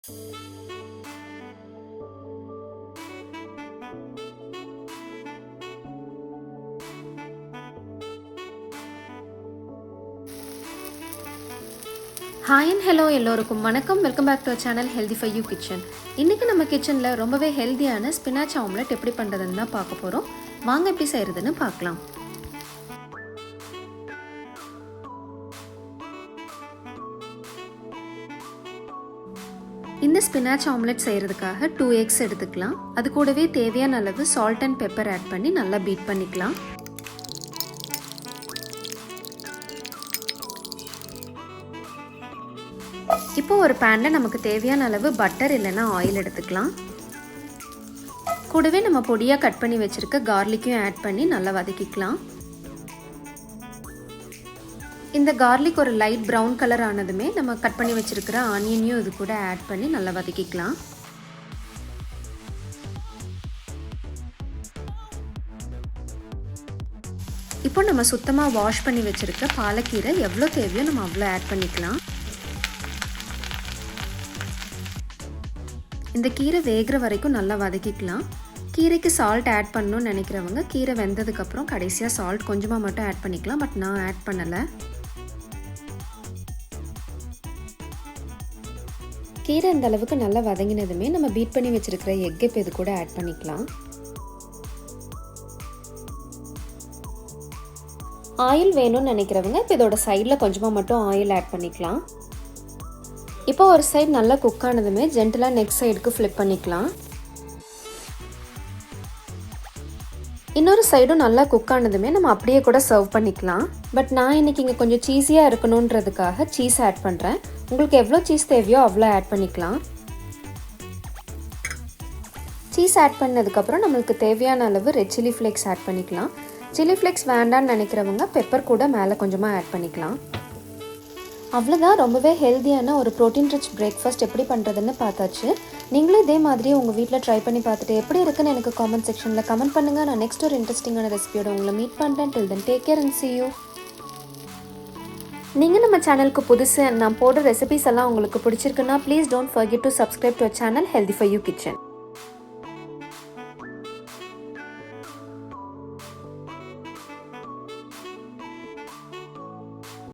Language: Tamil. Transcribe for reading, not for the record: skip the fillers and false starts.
Hi and hello எல்லோருக்கும் வணக்கம். Welcome back to channel healthy for you kitchen. இன்னைக்கு நம்ம கிச்சனில் ரொம்பவே ஹெல்தியான ஸ்பினாச் ஆம்லெட் எப்படி பண்ணுறதுன்னு தான் பார்க்க போகிறோம். வாங்க எப்படி செய்கிறதுன்னு பார்க்கலாம். இந்த ஸ்பினாச் ஆம்லெட் செய்கிறதுக்காக 2 எக்ஸ் எடுத்துக்கலாம். அது கூடவே தேவையான அளவு சால்ட் அண்ட் பெப்பர் ஆட் பண்ணி நல்லா பீட் பண்ணிக்கலாம். இப்போ ஒரு பேனில் நமக்கு தேவையான அளவு பட்டர் இல்லைன்னா ஆயில் எடுத்துக்கலாம். கூடவே நம்ம பொடியாக கட் பண்ணி வச்சுருக்க கார்லிக்கையும் ஆட் பண்ணி நல்லா வதக்கிக்கலாம். இந்த கார்லிக் ஒரு லைட் ப்ரௌன் கலர் ஆனதுமே நம்ம கட் பண்ணி வச்சுருக்கிற ஆனியனையும் இது கூட ஆட் பண்ணி நல்லா வதக்கிக்கலாம். இப்போ நம்ம சுத்தமாக வாஷ் பண்ணி வச்சுருக்க பாலக்கீரை எவ்வளோ தேவையோ நம்ம அவ்வளோ ஆட் பண்ணிக்கலாம். இந்த கீரை வேகிற வரைக்கும் நல்லா வதக்கிக்கலாம். கீரைக்கு சால்ட் ஆட் பண்ணணும்னு நினைக்கிறவங்க கீரை வெந்ததுக்கப்புறம் கடைசியாக சால்ட் கொஞ்சமாக மட்டும் ஆட் பண்ணிக்கலாம். பட் நான் ஆட் பண்ணலை. கீரை இந்த அளவுக்கு நல்லா வதங்கினதுமே நம்ம பீட் பண்ணி வச்சுருக்கிற எக் இப்போ இது கூட ஆட் பண்ணிக்கலாம். ஆயில் வேணும்னு நினைக்கிறவங்க இப்போ இதோட சைடில் கொஞ்சமாக மட்டும் ஆயில் ஆட் பண்ணிக்கலாம். இப்போ ஒரு சைடு நல்லா குக் ஆனதுமே ஜென்டலாக நெக்ஸ்ட் சைடுக்கு ஃப்ளிப் பண்ணிக்கலாம். இன்னொரு சைடும் நல்லா குக் ஆனதுமே நம்ம அப்படியே கூட சர்வ் பண்ணிக்கலாம். பட் நான் இன்றைக்கி இங்கே கொஞ்சம் சீஸியாக இருக்கணுன்றதுக்காக சீஸ் ஆட் பண்ணுறேன். உங்களுக்கு எவ்வளோ சீஸ் தேவையோ அவ்வளோ ஆட் பண்ணிக்கலாம். சீஸ் ஆட் பண்ணதுக்கப்புறம் நம்மளுக்கு தேவையான அளவு ரெட் சில்லி ஃப்ளேக்ஸ் ஆட் பண்ணிக்கலாம். சில்லி ஃப்ளேக்ஸ் வேண்டான்னு நினைக்கிறவங்க பெப்பர் கூட மேலே கொஞ்சமாக ஆட் பண்ணிக்கலாம். அவ்வளோதான், ரொம்பவே ஹெல்த்தியான ஒரு ப்ரோட்டீன் ரிச் பிரேக்ஃபாஸ்ட் எப்படி பண்ணுறதுன்னு பார்த்தாச்சு. நீங்களும் இதே மாதிரி உங்கள் வீட்டில் ட்ரை பண்ணி பார்த்துட்டு எப்படி இருக்குன்னு எனக்கு காமெண்ட் செக்ஷனில் கமெண்ட் பண்ணுங்கள். நான் நெக்ஸ்ட் ஒரு இன்ட்ரெஸ்டிங்கான ரெசிபியோட உங்களை மீட் பண்ணுறேன். Till then take care and see you. நீங்கள் நம்ம சேனலுக்கு புதுசு, நான் போடுற ரெசிபிஸ் எல்லாம் உங்களுக்கு பிடிச்சிருக்குன்னா please don't forget to subscribe to our channel healthy for you kitchen.